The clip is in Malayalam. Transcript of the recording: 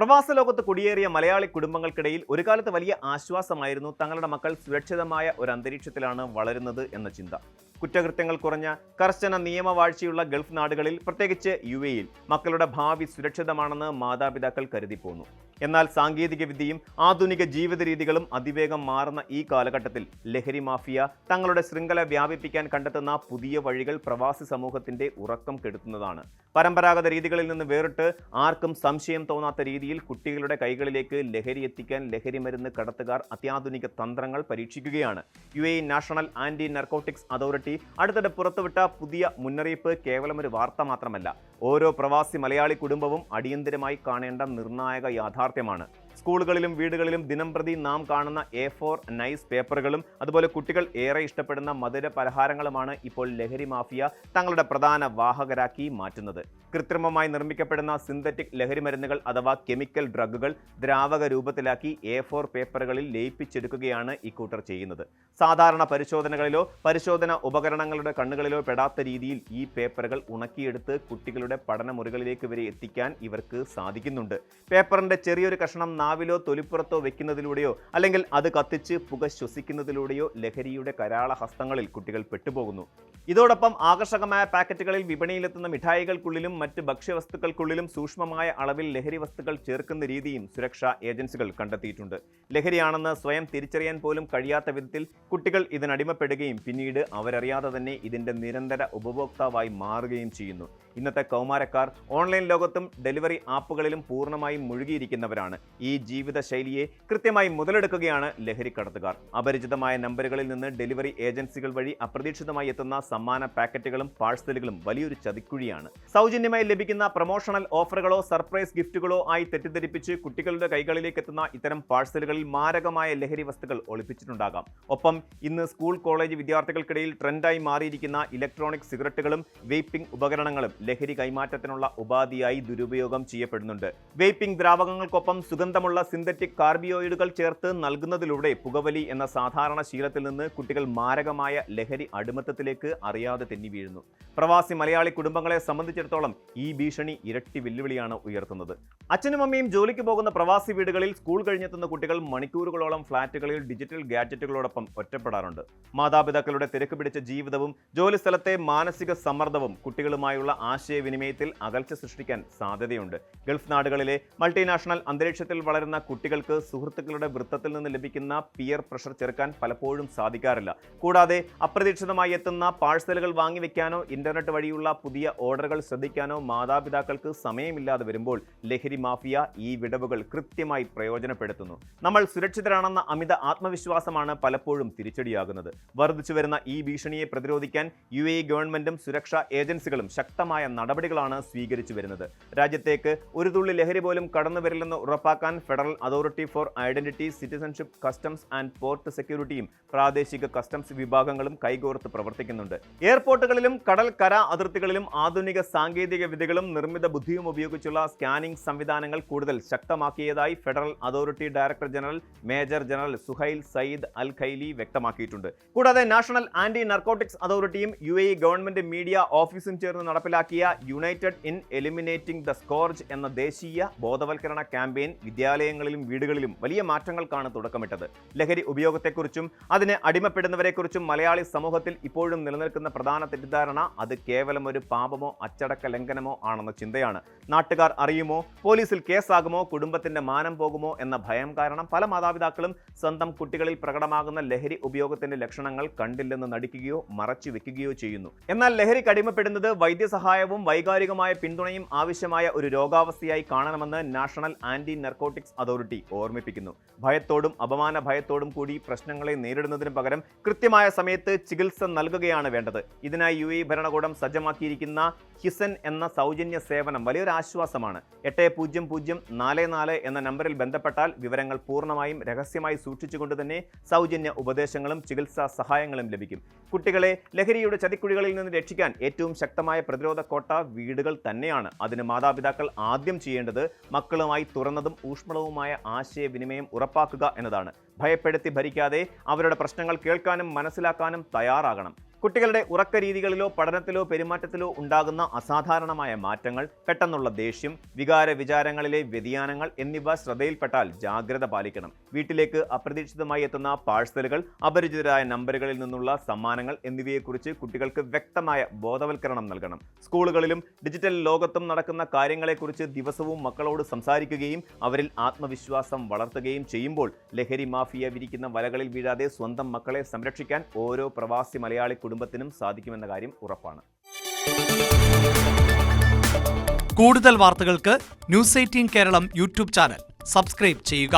പ്രവാസ ലോകത്ത് കുടിയേറിയ മലയാളി കുടുംബങ്ങൾക്കിടയിൽ ഒരു കാലത്ത് വലിയ ആശ്വാസമായിരുന്നു തങ്ങളുടെ മക്കൾ സുരക്ഷിതമായ ഒരു അന്തരീക്ഷത്തിലാണ് വളരുന്നത് എന്ന ചിന്ത. കുറ്റകൃത്യങ്ങൾ കുറഞ്ഞ കർശന നിയമവാഴ്ചയുള്ള ഗൾഫ് നാടുകളിൽ, പ്രത്യേകിച്ച് UAE-യിൽ മക്കളുടെ ഭാവി സുരക്ഷിതമാണെന്ന് മാതാപിതാക്കൾ കരുതിപ്പോന്നു. എന്നാൽ സാങ്കേതിക വിദ്യയും ആധുനിക ജീവിത രീതികളും അതിവേഗം മാറുന്ന ഈ കാലഘട്ടത്തിൽ ലഹരി മാഫിയ തങ്ങളുടെ ശൃംഖല വ്യാപിപ്പിക്കാൻ കണ്ടെത്തുന്ന പുതിയ വഴികൾ പ്രവാസി സമൂഹത്തിന്റെ ഉറക്കം കെടുത്തുന്നതാണ്. പരമ്പരാഗത രീതികളിൽ നിന്ന് വേറിട്ട് ആർക്കും സംശയം തോന്നാത്ത രീതിയിൽ കുട്ടികളുടെ കൈകളിലേക്ക് ലഹരി എത്തിക്കാൻ ലഹരി മരുന്ന് കടത്തുകാർ അത്യാധുനിക തന്ത്രങ്ങൾ പരീക്ഷിക്കുകയാണ്. UAE national anti narcotics authority അടുത്തിടെ പുറത്തുവിട്ട പുതിയ മുന്നറിയിപ്പ് കേവലം ഒരു വാർത്ത മാത്രമല്ല, ഓരോ പ്രവാസി മലയാളി കുടുംബവും അടിയന്തരമായി കാണേണ്ട നിർണായക യാഥാർത്ഥ്യമാണ്. സ്കൂളുകളിലും വീടുകളിലും ദിനംപ്രതി നാം കാണുന്ന A4 നൈസ് പേപ്പറുകളും അതുപോലെ കുട്ടികൾ ഏറെ ഇഷ്ടപ്പെടുന്ന മധുര പലഹാരങ്ങളുമാണ് ഇപ്പോൾ ലഹരി മാഫിയ തങ്ങളുടെ പ്രധാന വാഹകരാക്കി മാറ്റുന്നത്. കൃത്രിമമായി നിർമ്മിക്കപ്പെടുന്ന സിന്തറ്റിക് ലഹരി മരുന്നുകൾ അഥവാ കെമിക്കൽ ഡ്രഗുകൾ ദ്രാവക രൂപത്തിലാക്കി A4 പേപ്പറുകളിൽ ലയിപ്പിച്ചെടുക്കുകയാണ് ഇക്കൂട്ടർ ചെയ്യുന്നത്. സാധാരണ പരിശോധനകളിലോ പരിശോധന ഉപകരണങ്ങളുടെ കണ്ണുകളിലോ പെടാത്ത രീതിയിൽ ഈ പേപ്പറുകൾ ഉണക്കിയെടുത്ത് കുട്ടികളുടെ പഠനമുറികളിലേക്ക് വരെ എത്തിക്കാൻ ഇവർക്ക് സാധിക്കുന്നുണ്ട്. പേപ്പറിന്റെ ചെറിയൊരു കഷണം നാവിലോ തൊലിപ്പുറത്തോ വെക്കുന്നതിലൂടെയോ അല്ലെങ്കിൽ അത് കത്തിച്ച് പുക ശ്വസിക്കുന്നതിലൂടെയോ ലഹരിയുടെ കരാള ഹസ്തങ്ങളിൽ കുട്ടികൾ പെട്ടുപോകുന്നു. ഇതോടൊപ്പം ആകർഷകമായ പാക്കറ്റുകളിൽ വിപണിയിലെത്തുന്ന മിഠായികൾക്കുള്ളിലും മറ്റ് ഭക്ഷ്യവസ്തുക്കൾക്കുള്ളിലും സൂക്ഷ്മമായ അളവിൽ ലഹരി വസ്തുക്കൾ ചേർക്കുന്ന രീതിയും സുരക്ഷാ ഏജൻസികൾ കണ്ടെത്തിയിട്ടുണ്ട്. ലഹരിയാണെന്ന് സ്വയം തിരിച്ചറിയാൻ പോലും കഴിയാത്ത വിധത്തിൽ കുട്ടികൾ ഇതിനടിമപ്പെടുകയും പിന്നീട് അവരറിയാതെ തന്നെ ഇതിന്റെ നിരന്തര ഉപഭോക്താവായി മാറുകയും ചെയ്യുന്നു. ഇന്നത്തെ കൗമാരക്കാർ ഓൺലൈൻ ലോകത്തും ഡെലിവറി ആപ്പുകളിലും പൂർണ്ണമായും മുഴുകിയിരിക്കുന്നവരാണ്. ഈ ജീവിതശൈലിയെ കൃത്യമായി മുതലെടുക്കുകയാണ് ലഹരി കടത്തുകാർ. അപരിചിതമായ നമ്പറുകളിൽ നിന്ന് ഡെലിവറി ഏജൻസികൾ വഴി അപ്രതീക്ഷിതമായി എത്തുന്ന സമ്മാന പാക്കറ്റുകളും പാഴ്സലുകളും വലിയൊരു ചതിക്കുഴിയാണ്. സൗജന്യമായി ലഭിക്കുന്ന പ്രൊമോഷണൽ ഓഫറുകളോ സർപ്രൈസ് ഗിഫ്റ്റുകളോ ആയി തെറ്റിദ്ധരിപ്പിച്ച് കുട്ടികളുടെ കൈകളിലേക്ക് എത്തുന്ന ഇത്തരം പാഴ്സലുകളിൽ മാരകമായ ലഹരി വസ്തുക്കൾ ഒളിപ്പിച്ചിട്ടുണ്ടാകാം. ഒപ്പം ഇന്ന് സ്കൂൾ കോളേജ് വിദ്യാർത്ഥികൾക്കിടയിൽ ട്രെൻഡായി മാറിയിരിക്കുന്ന ഇലക്ട്രോണിക് സിഗരറ്റുകളും വെയ്പിംഗ് ഉപകരണങ്ങളും ലഹരി കൈമാറ്റത്തിനുള്ള ഉപാധിയായി ദുരുപയോഗം ചെയ്യപ്പെടുന്നുണ്ട്. വെയ്പിംഗ് ദ്രാവകങ്ങൾക്കൊപ്പം സുഗന്ധമുള്ള സിന്തറ്റിക് കാർബിയോയിഡുകൾ ചേർത്ത് നൽകുന്നതിലൂടെ പുകവലി എന്ന സാധാരണ ശീലത്തിൽ നിന്ന് കുട്ടികൾ മാരകമായ ലഹരി അടിമത്തത്തിലേക്ക് അറിയാതെ തെന്നി വീഴുന്നു. പ്രവാസി മലയാളി കുടുംബങ്ങളെ സംബന്ധിച്ചിടത്തോളം ഈ ഭീഷണി ഇരട്ടി വെല്ലുവിളിയാണ് ഉയർത്തുന്നത്. അച്ഛനും അമ്മയും ജോലിക്ക് പോകുന്ന പ്രവാസി വീടുകളിൽ സ്കൂൾ കഴിഞ്ഞെത്തുന്ന കുട്ടികൾ മണിക്കൂറുകളോളം ഫ്ളാറ്റുകളിൽ ഡിജിറ്റൽ ഗാഡ്ജറ്റുകളോടൊപ്പം ഒറ്റപ്പെടാറുണ്ട്. മാതാപിതാക്കളുടെ തിരക്ക് പിടിച്ച ജീവിതവും ജോലിസ്ഥലത്തെ മാനസിക സമ്മർദ്ദവും കുട്ടികളുമായുള്ള ആശയവിനിമയത്തിൽ അകൽച്ച സൃഷ്ടിക്കാൻ സാധ്യതയുണ്ട്. ഗൾഫ് നാടുകളിലെ മൾട്ടിനാഷണൽ അന്തരീക്ഷത്തിൽ വളരുന്ന കുട്ടികൾക്ക് സുഹൃത്തുക്കളുടെ വൃത്തത്തിൽ നിന്ന് ലഭിക്കുന്ന പിയർ പ്രഷർ ചെറുക്കാൻ പലപ്പോഴും സാധിക്കാറില്ല. കൂടാതെ അപ്രതീക്ഷിതമായി എത്തുന്ന പാഴ്സലുകൾ വാങ്ങിവെക്കാനോ ഇന്റർനെറ്റ് വഴിയുള്ള പുതിയ ഓർഡറുകൾ ശ്രദ്ധിക്കാനോ മാതാപിതാക്കൾക്ക് സമയമില്ലാതെ വരുമ്പോൾ ലഹരി മാഫിയ ഈ വിടവുകൾ കൃത്യമായി പ്രയോജനപ്പെടുത്തുന്നു. നമ്മൾ സുരക്ഷിതരാണെന്ന അമിത ആത്മവിശ്വാസമാണ് പലപ്പോഴും തിരിച്ചടിയാകുന്നത്. വർദ്ധിച്ചു വരുന്ന ഈ ഭീഷണിയെ പ്രതിരോധിക്കാൻ UAE ഗവൺമെന്റും സുരക്ഷാ ഏജൻസികളും ശക്തമായ നടപടികളാണ് സ്വീകരിച്ചു വരുന്നത്. രാജ്യത്തേക്ക് ഒരു തുള്ളി ലഹരി പോലും കടന്നു വരില്ലെന്ന് ഉറപ്പാക്കാൻ federal authority for identity, citizenship, customs and port സെക്യൂരിറ്റിയും പ്രാദേശിക കസ്റ്റംസ് വിഭാഗങ്ങളും കൈകോർത്ത് പ്രവർത്തിക്കുന്നുണ്ട്. എയർപോർട്ടുകളിലും കടൽ കര അതിർത്തികളിലും ആധുനിക സാങ്കേതിക വിദ്യകളും നിർമ്മിത ബുദ്ധിയും ഉപയോഗിച്ചുള്ള സ്കാനിംഗ് സംവിധാനങ്ങൾ കൂടുതൽ ശക്തമാക്കിയതായി federal authority director general major general Suhail Sayyid Al Khaili വ്യക്തമാക്കിയിട്ടുണ്ട്. കൂടാതെ നാഷണൽ ആന്റി നർക്കോട്ടിക്സ് അതോറിറ്റിയും UAE ഗവൺമെന്റ് മീഡിയ ഓഫീസും ചേർന്ന് നടപ്പിലാക്കിയ united in eliminating the scourge എന്ന ദേശീയ ബോധവൽക്കരണ ക്യാമ്പയിൻ വിദ്യാലയങ്ങളിലും വീടുകളിലും വലിയ മാറ്റങ്ങൾക്കാണ് തുടക്കമിട്ടത്. ലഹരി ഉപയോഗത്തെക്കുറിച്ചും അതിന് അടിമപ്പെടുന്നവരെക്കുറിച്ചും മലയാളി സമൂഹത്തിൽ ഇപ്പോഴും നിലനിൽക്കുന്ന പ്രധാന തെറ്റിദ്ധാരണ അത് കേവലം ഒരു പാപമോ അച്ചടക്ക ലംഘനമോ ആണെന്ന ചിന്തയാണ്. നാട്ടുകാർ അറിയുമോ, പോലീസിൽ കേസാകുമോ, കുടുംബത്തിന്റെ മാനം പോകുമോ എന്ന ഭയം കാരണം പല മാതാപിതാക്കളും സ്വന്തം കുട്ടികളിൽ പ്രകടമാകുന്ന ലഹരി ഉപയോഗത്തിന്റെ ലക്ഷണങ്ങൾ കണ്ടില്ലെന്ന് നടിക്കുകയോ മറച്ചു വെക്കുകയോ ചെയ്യുന്നു. എന്നാൽ ലഹരിക്ക് അടിമപ്പെടുന്നത് വൈദ്യസഹായവും വൈകാരികമായ പിന്തുണയും ആവശ്യമായ ഒരു രോഗാവസ്ഥയായി കാണണമെന്ന് നാഷണൽ ആന്റി നർക്കോട്ടിക്സ് അതോറിറ്റി ഓർമ്മിപ്പിക്കുന്നു. ഭയത്തോടും അപമാന ഭയത്തോടും കൂടി പ്രശ്നങ്ങളെ നേരിടുന്നതിന് പകരം കൃത്യമായ സമയത്ത് ചികിത്സ നൽകുകയാണ് വേണ്ടത്. ഇതിനായി UAE ഭരണകൂടം സജ്ജമാക്കിയിരിക്കുന്ന ഹിസൻ എന്ന സൗജന്യ സേവനം വലിയൊരു ആശ്വാസമാണ്. 800044 എന്ന നമ്പറിൽ ബന്ധപ്പെട്ടാൽ വിവരങ്ങൾ പൂർണ്ണമായും രഹസ്യമായി സൂക്ഷിച്ചുകൊണ്ട് തന്നെ സൗജന്യ ഉപദേശങ്ങളും ചികിത്സാ സഹായങ്ങളും ലഭിക്കും. കുട്ടികളെ ലഹരിയുടെ ചതിക്കുഴികളിൽ നിന്ന് രക്ഷിക്കാൻ ഏറ്റവും ശക്തമായ പ്രതിരോധ കോട്ട വീടുകൾ തന്നെയാണ്. അതിന് മാതാപിതാക്കൾ ആദ്യം ചെയ്യേണ്ടത് മക്കളുമായി തുറന്നതും ഊഷ്മളവുമായ ആശയവിനിമയം ഉറപ്പാക്കുക എന്നതാണ്. ഭയപ്പെടുത്തി ഭരിക്കാതെ അവരുടെ പ്രശ്നങ്ങൾ കേൾക്കാനും മനസ്സിലാക്കാനും തയ്യാറാകണം. കുട്ടികളുടെ ഉറക്ക രീതികളിലോ പഠനത്തിലോ പെരുമാറ്റത്തിലോ ഉണ്ടാകുന്ന അസാധാരണമായ മാറ്റങ്ങൾ, പെട്ടെന്നുള്ള ദേഷ്യം, വിചാരങ്ങളിലെ വ്യതിയാനങ്ങൾ എന്നിവ ശ്രദ്ധയിൽപ്പെട്ടാൽ ജാഗ്രത പാലിക്കണം. വീട്ടിലേക്ക് അപ്രതീക്ഷിതമായി എത്തുന്ന പാഴ്സലുകൾ, അപരിചിതരായ നമ്പറുകളിൽ നിന്നുള്ള സമ്മാനങ്ങൾ എന്നിവയെക്കുറിച്ച് കുട്ടികൾക്ക് വ്യക്തമായ ബോധവൽക്കരണം നൽകണം. സ്കൂളുകളിലും ഡിജിറ്റൽ ലോകത്തും നടക്കുന്ന കാര്യങ്ങളെക്കുറിച്ച് ദിവസവും മക്കളോട് സംസാരിക്കുകയും അവരിൽ ആത്മവിശ്വാസം വളർത്തുകയും ചെയ്യുമ്പോൾ ലഹരി മാഫിയ വിരിക്കുന്ന വലകളിൽ വീഴാതെ സ്വന്തം മക്കളെ സംരക്ഷിക്കാൻ ഓരോ പ്രവാസി മലയാളി കുടുംബത്തിനും സാധിക്കുമെന്ന കാര്യം ഉറപ്പാണ്. കൂടുതൽ വാർത്തകൾക്ക് news 18 Keralam YouTube channel subscribe ചെയ്യുക.